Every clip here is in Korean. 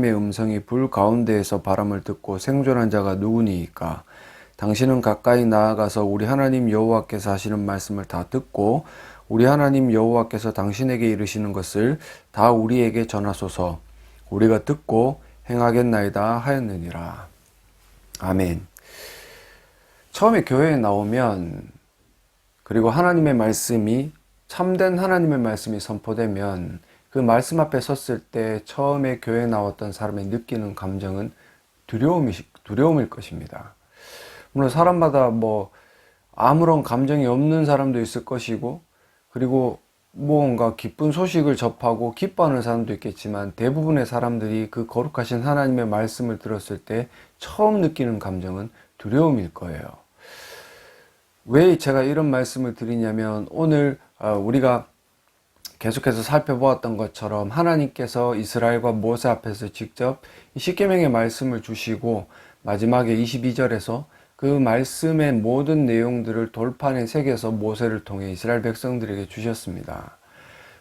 의 음성이 불 가운데에서 바람을 듣고 생존한 자가 누구니이까? 당신은 가까이 나아가서 우리 하나님 여호와께서 하시는 말씀을 다 듣고 우리 하나님 여호와께서 당신에게 이르시는 것을 다 우리에게 전하소서. 우리가 듣고 행하겠나이다 하였느니라. 아멘. 처음에 교회에 나오면, 그리고 하나님의 말씀이, 참된 하나님의 말씀이 선포되면 그 말씀 앞에 섰을 때 처음에 교회에 나왔던 사람이 느끼는 감정은 두려움일 것입니다. 물론 사람마다 아무런 감정이 없는 사람도 있을 것이고, 그리고 무언가 기쁜 소식을 접하고 기뻐하는 사람도 있겠지만, 대부분의 사람들이 그 거룩하신 하나님의 말씀을 들었을 때 처음 느끼는 감정은 두려움일 거예요. 왜 제가 이런 말씀을 드리냐면, 오늘 우리가 계속해서 살펴보았던 것처럼 하나님께서 이스라엘과 모세 앞에서 직접 십계명의 말씀을 주시고 마지막에 22절에서 그 말씀의 모든 내용들을 돌판에 새겨서 모세를 통해 이스라엘 백성들에게 주셨습니다.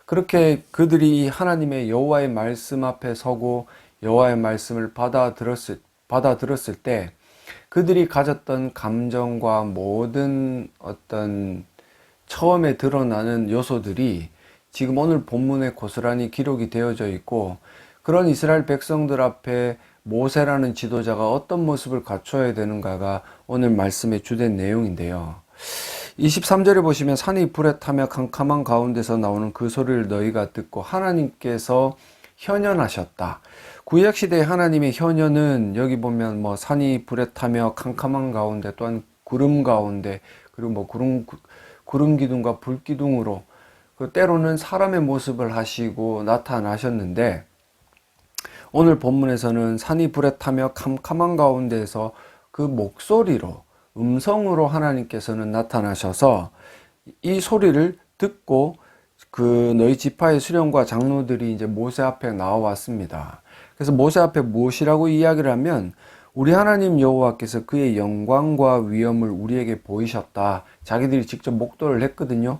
그렇게 그들이 하나님의 여호와의 말씀 앞에 서고 여호와의 말씀을 받아들었을 때 그들이 가졌던 감정과 모든 어떤 처음에 드러나는 요소들이 지금 오늘 본문에 고스란히 기록이 되어져 있고, 그런 이스라엘 백성들 앞에 모세라는 지도자가 어떤 모습을 갖춰야 되는가가 오늘 말씀의 주된 내용인데요. 23절에 보시면 산이 불에 타며 캄캄한 가운데서 나오는 그 소리를 너희가 듣고 하나님께서 현현하셨다. 구약시대의 하나님의 현현은 여기 보면 산이 불에 타며 캄캄한 가운데, 또한 구름 가운데, 그리고 구름 기둥과 불 기둥으로 때로는 사람의 모습을 하시고 나타나셨는데, 오늘 본문에서는 산이 불에 타며 캄캄한 가운데에서 그 목소리로, 음성으로 하나님께서는 나타나셔서 이 소리를 듣고 그 너희 지파의 수령과 장로들이 이제 모세 앞에 나와왔습니다. 그래서 모세 앞에 무엇이라고 이야기를 하면, 우리 하나님 여호와께서 그의 영광과 위엄을 우리에게 보이셨다. 자기들이 직접 목도를 했거든요.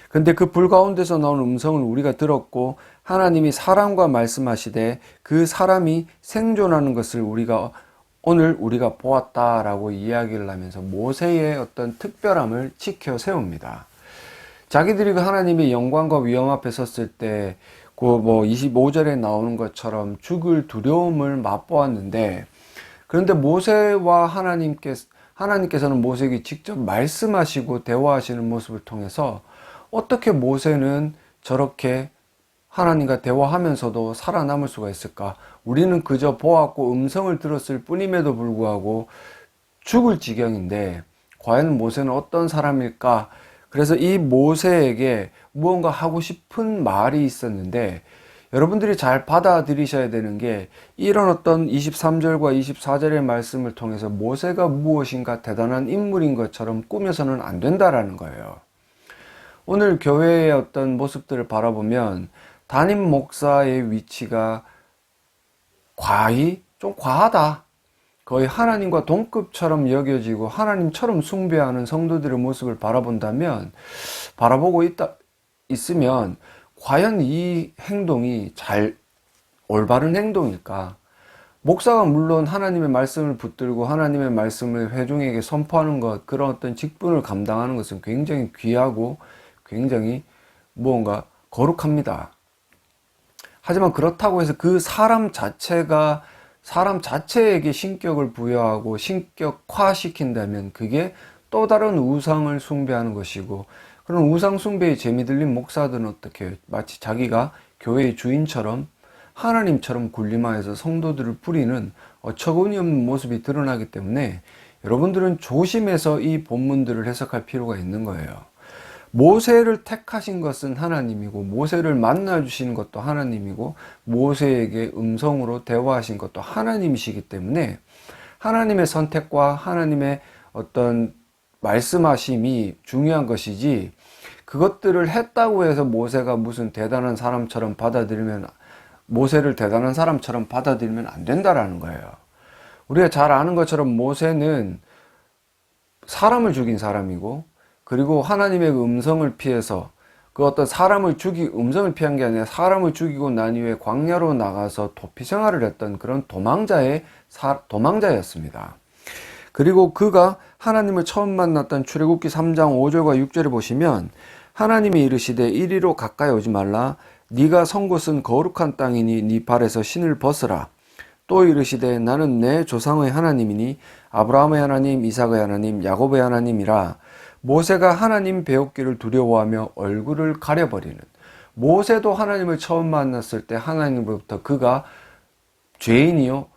근데 그 불 가운데서 나오는 음성을 우리가 들었고, 하나님이 사람과 말씀하시되 그 사람이 생존하는 것을 오늘 우리가 보았다라고 이야기를 하면서 모세의 어떤 특별함을 지켜 세웁니다. 자기들이 그 하나님의 영광과 위엄 앞에 섰을 때 25절에 나오는 것처럼 죽을 두려움을 맛보았는데, 그런데 모세와 하나님께서는 모세에게 직접 말씀하시고 대화하시는 모습을 통해서 어떻게 모세는 저렇게 하나님과 대화하면서도 살아남을 수가 있을까? 우리는 그저 보았고 음성을 들었을 뿐임에도 불구하고 죽을 지경인데 과연 모세는 어떤 사람일까? 그래서 이 모세에게 무언가 하고 싶은 말이 있었는데, 여러분들이 잘 받아들이셔야 되는 게, 이런 어떤 23절과 24절의 말씀을 통해서 모세가 무엇인가 대단한 인물인 것처럼 꾸며서는 안 된다라는 거예요. 오늘 교회의 어떤 모습들을 바라보면 담임 목사의 위치가 좀 과하다. 거의 하나님과 동급처럼 여겨지고 하나님처럼 숭배하는 성도들의 모습을 바라보고 있으면 과연 이 행동이 올바른 행동일까? 목사가 물론 하나님의 말씀을 붙들고 하나님의 말씀을 회중에게 선포하는 것, 그런 어떤 직분을 감당하는 것은 굉장히 귀하고 굉장히 무언가 거룩합니다. 하지만 그렇다고 해서 그 사람 자체에게 신격을 부여하고 신격화시킨다면 그게 또 다른 우상을 숭배하는 것이고, 그런 우상 숭배에 재미 들린 목사들은 어떻게 해요? 마치 자기가 교회의 주인처럼 하나님처럼 군림하여서 성도들을 부리는 어처구니 없는 모습이 드러나기 때문에 여러분들은 조심해서 이 본문들을 해석할 필요가 있는 거예요. 모세를 택하신 것은 하나님이고, 모세를 만나주시는 것도 하나님이고, 모세에게 음성으로 대화하신 것도 하나님이시기 때문에 하나님의 선택과 하나님의 어떤 말씀하심이 중요한 것이지, 그것들을 했다고 해서 모세를 대단한 사람처럼 받아들이면 안 된다라는 거예요. 우리가 잘 아는 것처럼 모세는 사람을 죽인 사람이고, 그리고 하나님의 음성을 피해서 그 어떤 음성을 피한 게 아니라 사람을 죽이고 난 이후에 광야로 나가서 도피 생활을 했던 그런 도망자였습니다. 그리고 그가 하나님을 처음 만났던 출애굽기 3장 5절과 6절을 보시면 하나님이 이르시되 이리로 가까이 오지 말라. 네가 선 곳은 거룩한 땅이니 네 발에서 신을 벗으라. 또 이르시되 나는 내 조상의 하나님이니 아브라함의 하나님, 이삭의 하나님, 야곱의 하나님이라. 모세가 하나님 배웠기를 두려워하며 얼굴을 가려버리는, 모세도 하나님을 처음 만났을 때 하나님으로부터 그가 죄인이요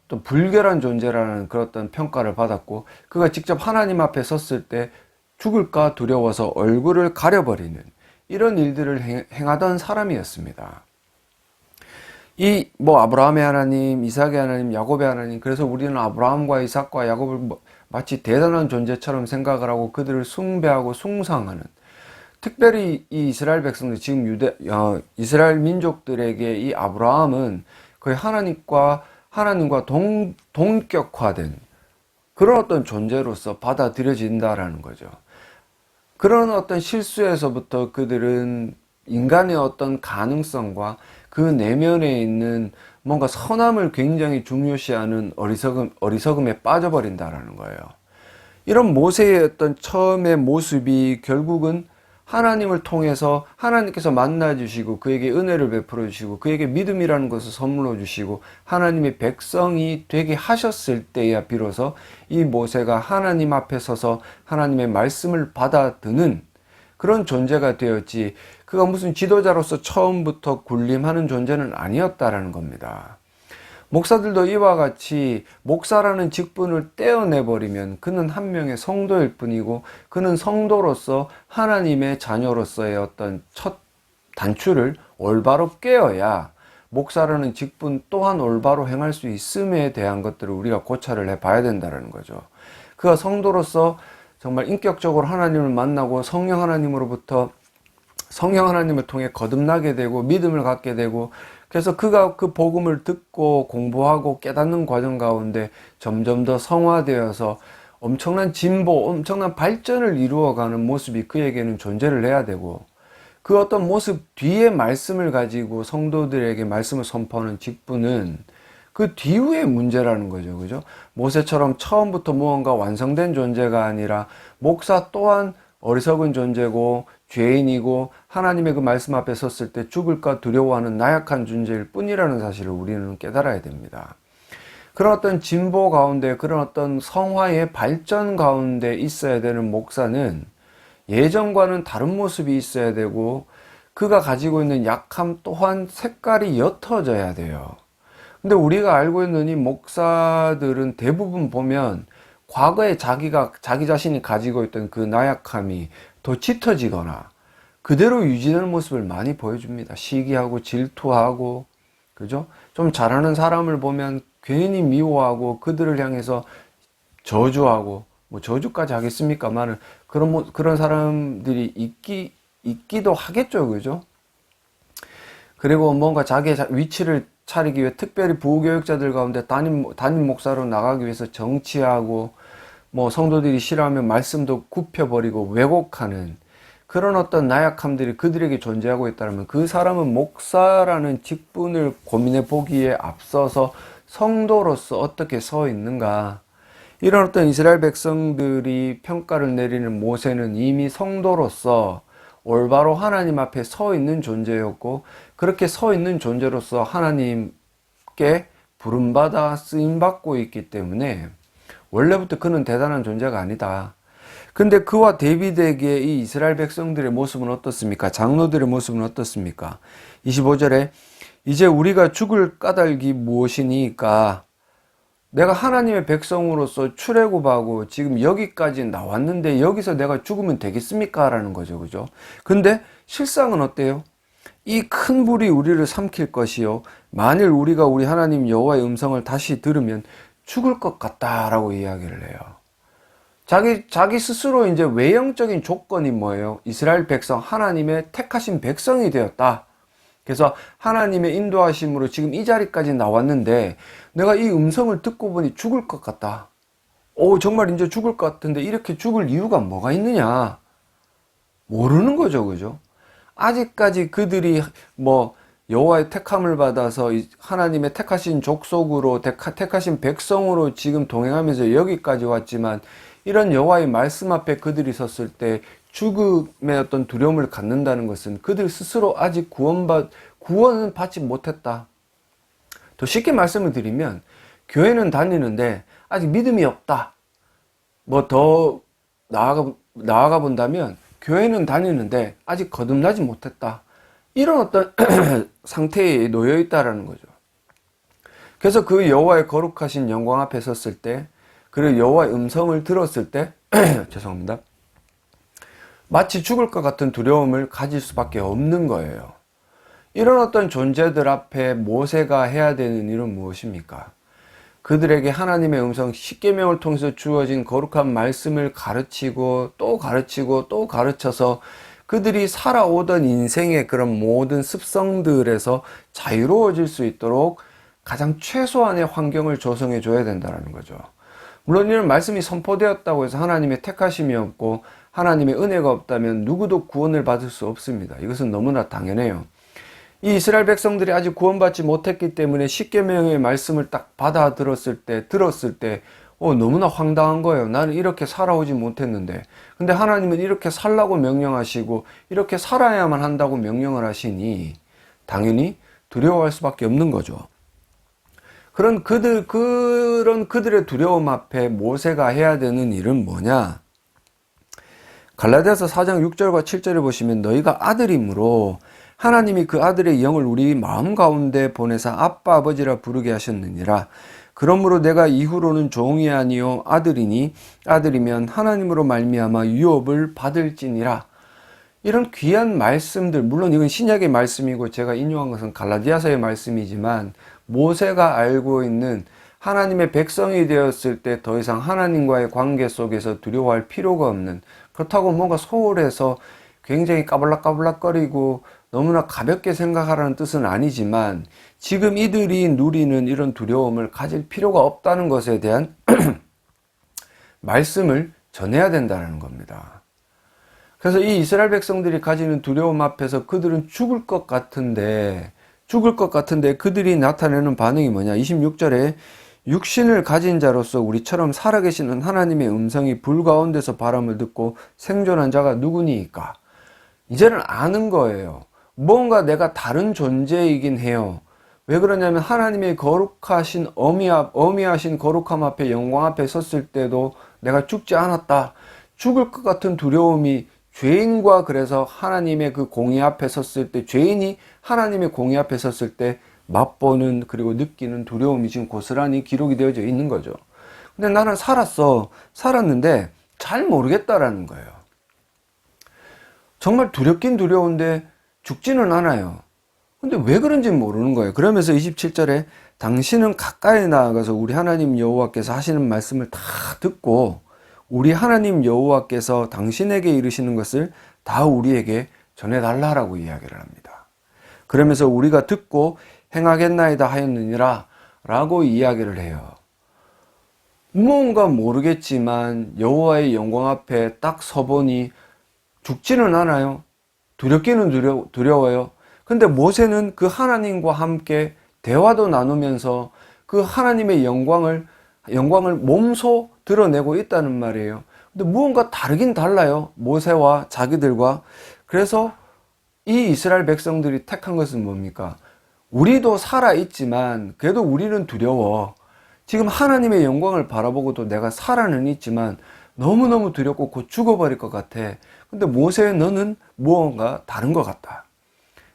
또 불결한 존재라는 그런 어떤 평가를 받았고, 그가 직접 하나님 앞에 섰을 때 죽을까 두려워서 얼굴을 가려버리는 이런 일들을 행하던 사람이었습니다. 아브라함의 하나님, 이삭의 하나님, 야곱의 하나님, 그래서 우리는 아브라함과 이삭과 야곱을 마치 대단한 존재처럼 생각을 하고 그들을 숭배하고 숭상하는, 특별히 이 이스라엘 백성들, 지금 이스라엘 민족들에게 이 아브라함은 거의 하나님과 동격화된 그런 어떤 존재로서 받아들여진다라는 거죠. 그런 어떤 실수에서부터 그들은 인간의 어떤 가능성과 그 내면에 있는 뭔가 선함을 굉장히 중요시하는 어리석음에 빠져버린다라는 거예요. 이런 모세의 어떤 처음의 모습이 결국은 하나님을 통해서 하나님께서 만나주시고 그에게 은혜를 베풀어 주시고 그에게 믿음이라는 것을 선물로 주시고 하나님의 백성이 되게 하셨을 때야 비로소 이 모세가 하나님 앞에 서서 하나님의 말씀을 받아드는 그런 존재가 되었지, 그가 무슨 지도자로서 처음부터 군림하는 존재는 아니었다라는 겁니다. 목사들도 이와 같이 목사라는 직분을 떼어내버리면 그는 한 명의 성도일 뿐이고, 그는 성도로서 하나님의 자녀로서의 어떤 첫 단추를 올바로 깨어야 목사라는 직분 또한 올바로 행할 수 있음에 대한 것들을 우리가 고찰을 해봐야 된다는 거죠. 그가 성도로서 정말 인격적으로 하나님을 만나고 성령 하나님을 통해 거듭나게 되고 믿음을 갖게 되고, 그래서 그가 그 복음을 듣고 공부하고 깨닫는 과정 가운데 점점 더 성화되어서 엄청난 진보, 엄청난 발전을 이루어가는 모습이 그에게는 존재를 해야 되고, 그 어떤 모습 뒤에 말씀을 가지고 성도들에게 말씀을 선포하는 직분은 그 뒤후의 문제라는 거죠. 그죠? 모세처럼 처음부터 무언가 완성된 존재가 아니라 목사 또한 어리석은 존재고 죄인이고 하나님의 그 말씀 앞에 섰을 때 죽을까 두려워하는 나약한 존재일 뿐이라는 사실을 우리는 깨달아야 됩니다. 그런 어떤 진보 가운데, 그런 어떤 성화의 발전 가운데 있어야 되는 목사는 예전과는 다른 모습이 있어야 되고, 그가 가지고 있는 약함 또한 색깔이 옅어져야 돼요. 근데 우리가 알고 있는 이 목사들은 대부분 보면 과거에 자기 자신이 가지고 있던 그 나약함이 더 짙어지거나 그대로 유지되는 모습을 많이 보여줍니다. 시기하고 질투하고, 그죠? 좀 잘하는 사람을 보면 괜히 미워하고 그들을 향해서 저주하고, 뭐 저주까지 하겠습니까만은 그런 사람들이 있기도 하겠죠, 그죠? 그리고 뭔가 자기의 위치를 차리기 위해 특별히 부교육자들 가운데 담임 목사로 나가기 위해서 정치하고, 뭐 성도들이 싫어하면 말씀도 굽혀버리고 왜곡하는 그런 어떤 나약함들이 그들에게 존재하고 있다면 그 사람은 목사라는 직분을 고민해 보기에 앞서서 성도로서 어떻게 서 있는가. 이런 어떤 이스라엘 백성들이 평가를 내리는 모세는 이미 성도로서 올바로 하나님 앞에 서 있는 존재였고, 그렇게 서 있는 존재로서 하나님께 부름받아 쓰임받고 있기 때문에 원래부터 그는 대단한 존재가 아니다. 근데 그와 대비되기에 이 이스라엘 백성들의 모습은 어떻습니까? 장로들의 모습은 어떻습니까? 25절에 이제 우리가 죽을 까닭이 무엇이니까, 내가 하나님의 백성으로서 출애굽하고 지금 여기까지 나왔는데 여기서 내가 죽으면 되겠습니까? 라는 거죠. 그죠? 근데 실상은 어때요? 이 큰 불이 우리를 삼킬 것이요, 만일 우리가 우리 하나님 여호와의 음성을 다시 들으면 죽을 것 같다라고 이야기를 해요. 자기 스스로 이제 외형적인 조건이 뭐예요? 이스라엘 백성, 하나님의 택하신 백성이 되었다. 그래서 하나님의 인도하심으로 지금 이 자리까지 나왔는데 내가 이 음성을 듣고 보니 죽을 것 같다. 정말 이제 죽을 것 같은데 이렇게 죽을 이유가 뭐가 있느냐? 모르는 거죠, 그죠? 아직까지 그들이 뭐 여호와의 택함을 받아서 하나님의 택하신 족속으로 택하신 백성으로 지금 동행하면서 여기까지 왔지만, 이런 여호와의 말씀 앞에 그들이 섰을 때 죽음의 어떤 두려움을 갖는다는 것은 그들 스스로 아직 구원은 받지 못했다. 더 쉽게 말씀을 드리면, 교회는 다니는데 아직 믿음이 없다. 뭐 더 나아가 본다면, 교회는 다니는데 아직 거듭나지 못했다. 이런 어떤 상태에 놓여 있다라는 거죠. 그래서 그 여호와의 거룩하신 영광 앞에 섰을 때, 그리고 여호와의 음성을 들었을 때 죄송합니다. 마치 죽을 것 같은 두려움을 가질 수밖에 없는 거예요. 이런 어떤 존재들 앞에 모세가 해야 되는 일은 무엇입니까? 그들에게 하나님의 음성, 십계명을 통해서 주어진 거룩한 말씀을 가르치고 또 가르치고 또 가르쳐서 그들이 살아오던 인생의 그런 모든 습성들에서 자유로워질 수 있도록 가장 최소한의 환경을 조성해 줘야 된다는 거죠. 물론 이런 말씀이 선포되었다고 해서 하나님의 택하심이 없고 하나님의 은혜가 없다면 누구도 구원을 받을 수 없습니다. 이것은 너무나 당연해요. 이 이스라엘 백성들이 아직 구원받지 못했기 때문에 십계명의 말씀을 딱 들었을 때 너무나 황당한 거예요. 나는 이렇게 살아오지 못했는데, 근데 하나님은 이렇게 살라고 명령하시고 이렇게 살아야만 한다고 명령을 하시니 당연히 두려워할 수밖에 없는 거죠. 그런 그들의 두려움 앞에 모세가 해야 되는 일은 뭐냐? 갈라디아서 4장 6절과 7절에 보시면, 너희가 아들이므로 하나님이 그 아들의 영을 우리 마음 가운데 보내사 아빠 아버지라 부르게 하셨느니라. 그러므로 내가 이후로는 종이 아니요 아들이니 아들이면 하나님으로 말미암아 유업을 받을지니라. 이런 귀한 말씀들, 물론 이건 신약의 말씀이고 제가 인용한 것은 갈라디아서의 말씀이지만, 모세가 알고 있는 하나님의 백성이 되었을 때 더 이상 하나님과의 관계 속에서 두려워할 필요가 없는, 그렇다고 뭔가 소홀해서 굉장히 까불락까불락거리고 너무나 가볍게 생각하라는 뜻은 아니지만, 지금 이들이 누리는 이런 두려움을 가질 필요가 없다는 것에 대한 말씀을 전해야 된다는 겁니다. 그래서 이 이스라엘 백성들이 가지는 두려움 앞에서 그들은 죽을 것 같은데 그들이 나타내는 반응이 뭐냐? 26절에 육신을 가진 자로서 우리처럼 살아계시는 하나님의 음성이 불 가운데서 바람을 듣고 생존한 자가 누구니까? 이제는 아는 거예요. 뭔가 내가 다른 존재이긴 해요. 왜 그러냐면 하나님의 거룩하신 어미하신 거룩함 앞에, 영광 앞에 섰을 때도 내가 죽지 않았다. 죽을 것 같은 두려움이 죄인과, 그래서 하나님의 그 공의 앞에 섰을 때, 죄인이 하나님의 공의 앞에 섰을 때 맛보는, 그리고 느끼는 두려움이 지금 고스란히 기록이 되어져 있는 거죠. 근데 나는 살았는데 잘 모르겠다라는 거예요. 정말 두렵긴 두려운데 죽지는 않아요. 근데 왜 그런지 모르는 거예요. 그러면서 27절에 당신은 가까이 나아가서 우리 하나님 여호와께서 하시는 말씀을 다 듣고 우리 하나님 여호와께서 당신에게 이르시는 것을 다 우리에게 전해달라라고 이야기를 합니다. 그러면서 우리가 듣고 행하겠나이다 하였느니라 라고 이야기를 해요. 무언가 모르겠지만 여호와의 영광 앞에 딱 서보니 죽지는 않아요. 두렵기는 두려워요. 근데 모세는 그 하나님과 함께 대화도 나누면서 그 하나님의 영광을 몸소 드러내고 있다는 말이에요. 근데 무언가 다르긴 달라요. 모세와 자기들과. 그래서 이 이스라엘 백성들이 택한 것은 뭡니까? 우리도 살아있지만 그래도 우리는 두려워. 지금 하나님의 영광을 바라보고도 내가 살아는 있지만 너무너무 두렵고 곧 죽어버릴 것 같아. 근데 모세, 너는 무언가 다른 것 같다.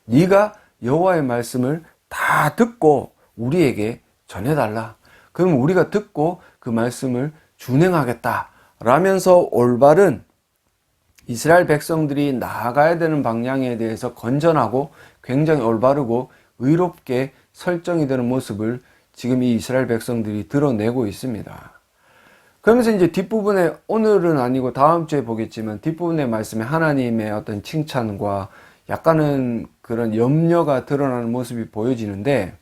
네가 여호와의 말씀을 다 듣고 우리에게 전해달라. 그럼 우리가 듣고 그 말씀을 준행하겠다 라면서 올바른 이스라엘 백성들이 나아가야 되는 방향에 대해서 건전하고 굉장히 올바르고 의롭게 설정이 되는 모습을 지금 이 이스라엘 백성들이 드러내고 있습니다. 그러면서 이제 뒷부분에, 오늘은 아니고 다음 주에 보겠지만 뒷부분의 말씀에 하나님의 어떤 칭찬과 약간은 그런 염려가 드러나는 모습이 보여지는데,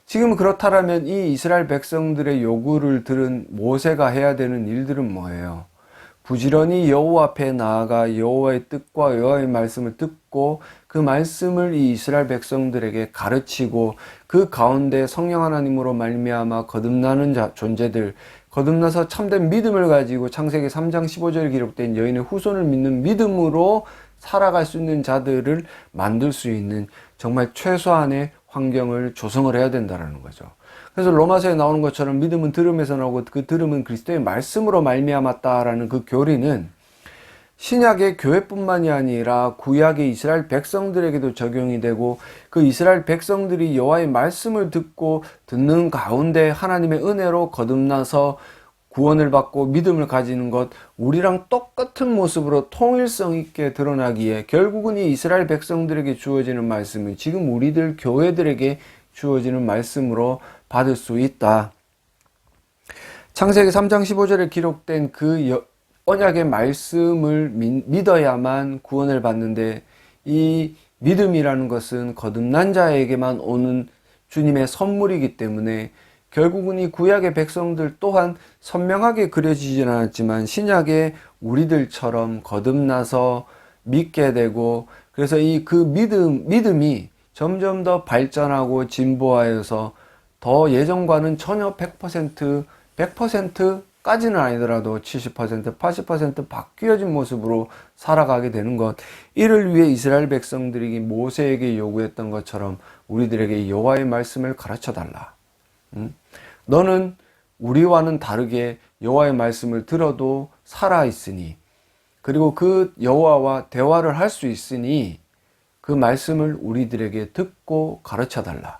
지금 그렇다면 이 이스라엘 백성들의 요구를 들은 모세가 해야 되는 일들은 뭐예요? 부지런히 여호와 앞에 나아가 여호와의 뜻과 여호와의 말씀을 듣고 그 말씀을 이 이스라엘 백성들에게 가르치고 그 가운데 성령 하나님으로 말미암아 거듭나는 존재들, 거듭나서 참된 믿음을 가지고 창세기 3장 15절에 기록된 여인의 후손을 믿는 믿음으로 살아갈 수 있는 자들을 만들 수 있는 정말 최소한의 환경을 조성을 해야 된다는 거죠. 그래서 로마서에 나오는 것처럼 믿음은 들음에서 나오고 그 들음은 그리스도의 말씀으로 말미암았다라는 그 교리는 신약의 교회뿐만이 아니라 구약의 이스라엘 백성들에게도 적용이 되고 그 이스라엘 백성들이 여호와의 말씀을 듣고 듣는 가운데 하나님의 은혜로 거듭나서 구원을 받고 믿음을 가지는 것, 우리랑 똑같은 모습으로 통일성 있게 드러나기에 결국은 이 이스라엘 백성들에게 주어지는 말씀이 지금 우리들 교회들에게 주어지는 말씀으로 받을 수 있다. 창세기 3장 15절에 기록된 그 언약의 말씀을 믿어야만 구원을 받는데, 이 믿음이라는 것은 거듭난 자에게만 오는 주님의 선물이기 때문에 결국은 이 구약의 백성들 또한 선명하게 그려지진 않았지만 신약의 우리들처럼 거듭나서 믿게 되고, 그래서 그 믿음이 점점 더 발전하고 진보하여서 더 예전과는 전혀 100%까지는 아니더라도 70%, 80% 바뀌어진 모습으로 살아가게 되는 것, 이를 위해 이스라엘 백성들이 모세에게 요구했던 것처럼 우리들에게 여호와의 말씀을 가르쳐 달라. 너는 우리와는 다르게 여호와의 말씀을 들어도 살아 있으니, 그리고 그 여호와와 대화를 할 수 있으니 그 말씀을 우리들에게 듣고 가르쳐 달라.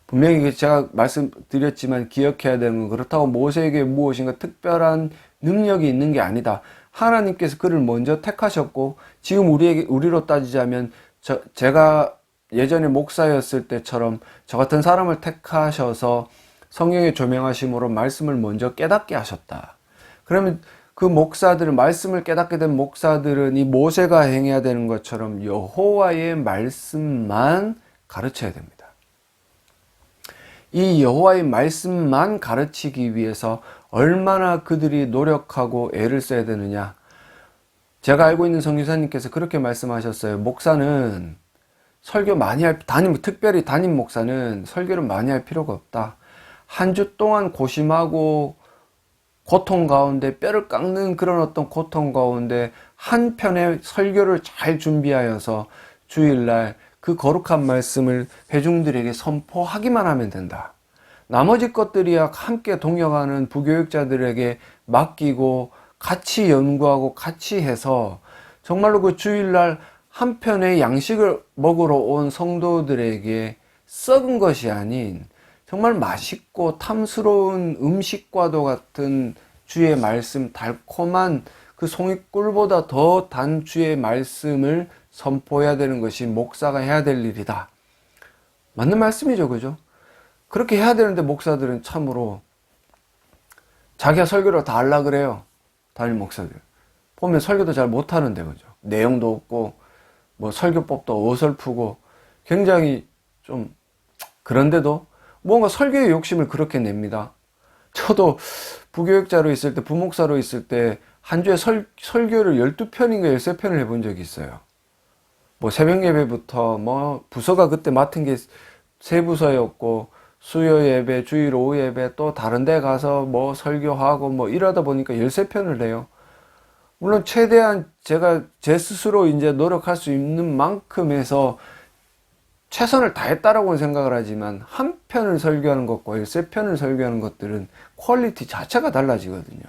분명히 제가 말씀드렸지만 기억해야 되는 건, 그렇다고 모세에게 무엇인가 특별한 능력이 있는 게 아니다. 하나님께서 그를 먼저 택하셨고, 지금 우리로 따지자면 제가 예전에 목사였을 때처럼 저 같은 사람을 택하셔서 성령의 조명하심으로 말씀을 먼저 깨닫게 하셨다. 그러면 그 목사들은, 말씀을 깨닫게 된 목사들은 이 모세가 행해야 되는 것처럼 여호와의 말씀만 가르쳐야 됩니다. 이 여호와의 말씀만 가르치기 위해서 얼마나 그들이 노력하고 애를 써야 되느냐. 제가 알고 있는 선교사님께서 그렇게 말씀하셨어요. 목사는 설교 많이 특별히 담임 목사는 설교를 많이 할 필요가 없다. 한 주 동안 고심하고 고통 가운데, 뼈를 깎는 그런 어떤 고통 가운데 한 편의 설교를 잘 준비하여서 주일날 그 거룩한 말씀을 회중들에게 선포하기만 하면 된다. 나머지 것들이야 함께 동역하는 부교육자들에게 맡기고 같이 연구하고 같이 해서 정말로 그 주일날 한 편의 양식을 먹으러 온 성도들에게 썩은 것이 아닌 정말 맛있고 탐스러운 음식과도 같은 주의 말씀, 달콤한 그 송이꿀보다 더 단 주의 말씀을 선포해야 되는 것이 목사가 해야 될 일이다. 맞는 말씀이죠, 그죠? 그렇게 해야 되는데 목사들은 참으로 자기가 설교를 다 하려고 그래요. 담임 목사들 보면 설교도 잘 못하는데, 그죠? 내용도 없고 뭐 설교법도 어설프고 굉장히 좀, 그런데도 뭔가 설교의 욕심을 그렇게 냅니다. 저도 부교육자로 있을 때, 부목사로 있을 때 한 주에 설교를 12편인가 13편을 해본 적이 있어요. 뭐 새벽 예배부터 뭐 부서가 그때 맡은 게 세 부서였고, 수요 예배, 주일 오후 예배, 또 다른 데 가서 뭐 설교하고 뭐 이러다 보니까 13편을 해요. 물론 최대한 제가 제 스스로 이제 노력할 수 있는 만큼 해서 최선을 다했다라고는 생각을 하지만, 한 편을 설교하는 것과 13편을 설교하는 것들은 퀄리티 자체가 달라지거든요.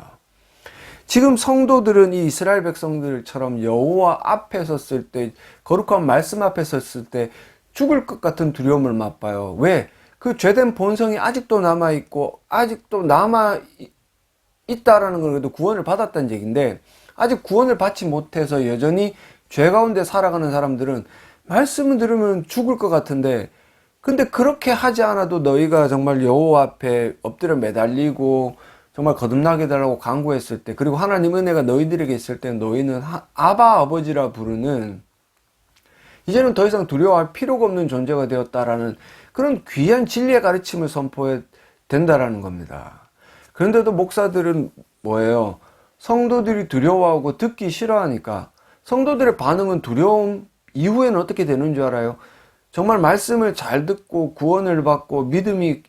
지금 성도들은 이 이스라엘 백성들처럼 여호와 앞에 섰을 때, 거룩한 말씀 앞에 섰을 때 죽을 것 같은 두려움을 맛봐요. 왜? 그 죄된 본성이 아직도 남아있고 아직도 남아있다라는 건 그래도 구원을 받았다는 얘기인데, 아직 구원을 받지 못해서 여전히 죄 가운데 살아가는 사람들은 말씀을 들으면 죽을 것 같은데, 근데 그렇게 하지 않아도 너희가 정말 여호와 앞에 엎드려 매달리고 정말 거듭나게 달라고 간구했을 때, 그리고 하나님 은혜가 너희들에게 있을 때 너희는 아바 아버지라 부르는, 이제는 더 이상 두려워할 필요가 없는 존재가 되었다라는 그런 귀한 진리의 가르침을 선포해야 된다라는 겁니다. 그런데도 목사들은 뭐예요? 성도들이 두려워하고 듣기 싫어하니까 성도들의 반응은 두려움 이후에는 어떻게 되는 줄 알아요? 정말 말씀을 잘 듣고 구원을 받고 믿음이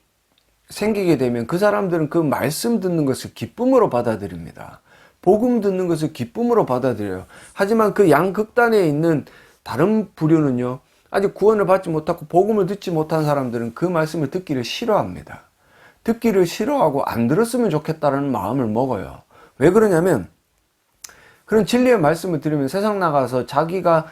생기게 되면 그 사람들은 그 말씀 듣는 것을 기쁨으로 받아들입니다. 복음 듣는 것을 기쁨으로 받아들여요. 하지만 그 양극단에 있는 다른 부류는요, 아직 구원을 받지 못하고 복음을 듣지 못한 사람들은 그 말씀을 듣기를 싫어합니다. 듣기를 싫어하고 안 들었으면 좋겠다는 마음을 먹어요. 왜 그러냐면 그런 진리의 말씀을 들으면 세상 나가서 자기가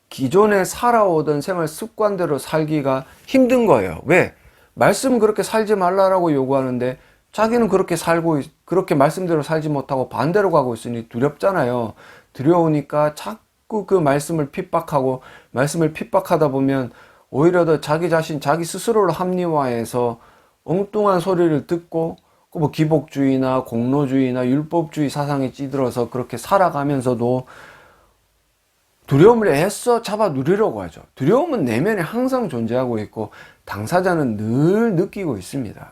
기존에 살아오던 생활 습관대로 살기가 힘든 거예요. 왜? 말씀 그렇게 살지 말라라고 요구하는데 자기는 그렇게 살고 그렇게 말씀대로 살지 못하고 반대로 가고 있으니 두렵잖아요. 두려우니까 자꾸 그 말씀을 핍박하고 말씀을 핍박하다 보면 오히려 더 자기 자신, 자기 스스로를 합리화해서 엉뚱한 소리를 듣고 뭐 기복주의나 공로주의나 율법주의 사상에 찌들어서 그렇게 살아가면서도 두려움을 애써 잡아 누리려고 하죠. 두려움은 내면에 항상 존재하고 있고 당사자는 늘 느끼고 있습니다.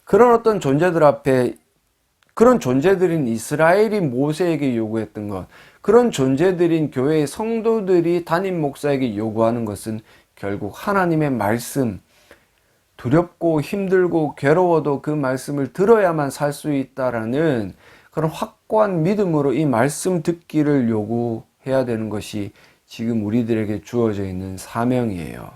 그런 어떤 존재들 앞에 그런 존재들인 이스라엘이 모세에게 요구했던 것, 그런 존재들인 교회의 성도들이 담임 목사에게 요구하는 것은 결국 하나님의 말씀, 두렵고 힘들고 괴로워도 그 말씀을 들어야만 살 수 있다라는 그런 확고한 믿음으로 이 말씀 듣기를 요구해야 되는 것이 지금 우리들에게 주어져 있는 사명이에요.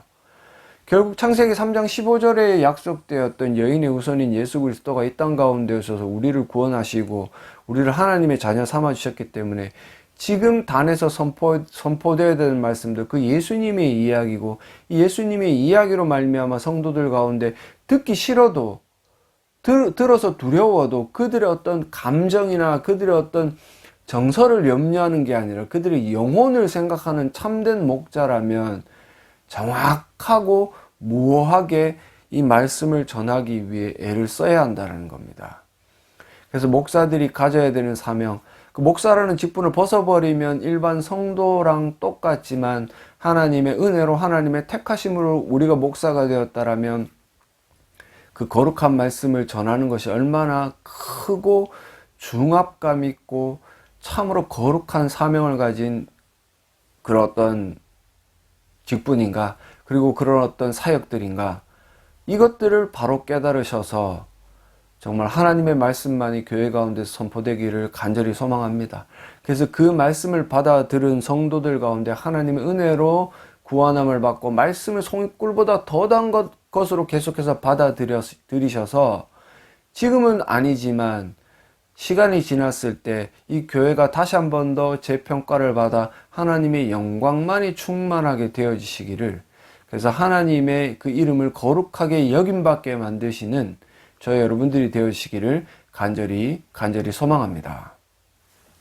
결국 창세기 3장 15절에 약속되었던 여인의 우선인 예수 그리스도가 이 땅 가운데 오셔서 우리를 구원하시고 우리를 하나님의 자녀 삼아주셨기 때문에 지금 단에서 선포되어야 되는 말씀들, 그 예수님의 이야기고 이 예수님의 이야기로 말미암아 성도들 가운데 듣기 싫어도 들어서 두려워도 그들의 어떤 감정이나 그들의 어떤 정서를 염려하는 게 아니라 그들의 영혼을 생각하는 참된 목자라면 정확하고 무호하게 이 말씀을 전하기 위해 애를 써야 한다는 겁니다. 그래서 목사들이 가져야 되는 사명, 그 목사라는 직분을 벗어버리면 일반 성도랑 똑같지만 하나님의 은혜로 하나님의 택하심으로 우리가 목사가 되었다라면 그 거룩한 말씀을 전하는 것이 얼마나 크고 중압감 있고 참으로 거룩한 사명을 가진 그런 어떤 직분인가, 그리고 그런 어떤 사역들인가, 이것들을 바로 깨달으셔서 정말 하나님의 말씀만이 교회 가운데서 선포되기를 간절히 소망합니다. 그래서 그 말씀을 받아 들은 성도들 가운데 하나님의 은혜로 구원함을 받고 말씀을 송이꿀보다 더단 것으로 계속해서 받아들이셔서 지금은 아니지만 시간이 지났을 때 이 교회가 다시 한 번 더 재평가를 받아 하나님의 영광만이 충만하게 되어지시기를, 그래서 하나님의 그 이름을 거룩하게 여김받게 만드시는 저희 여러분들이 되어지시기를 간절히 소망합니다.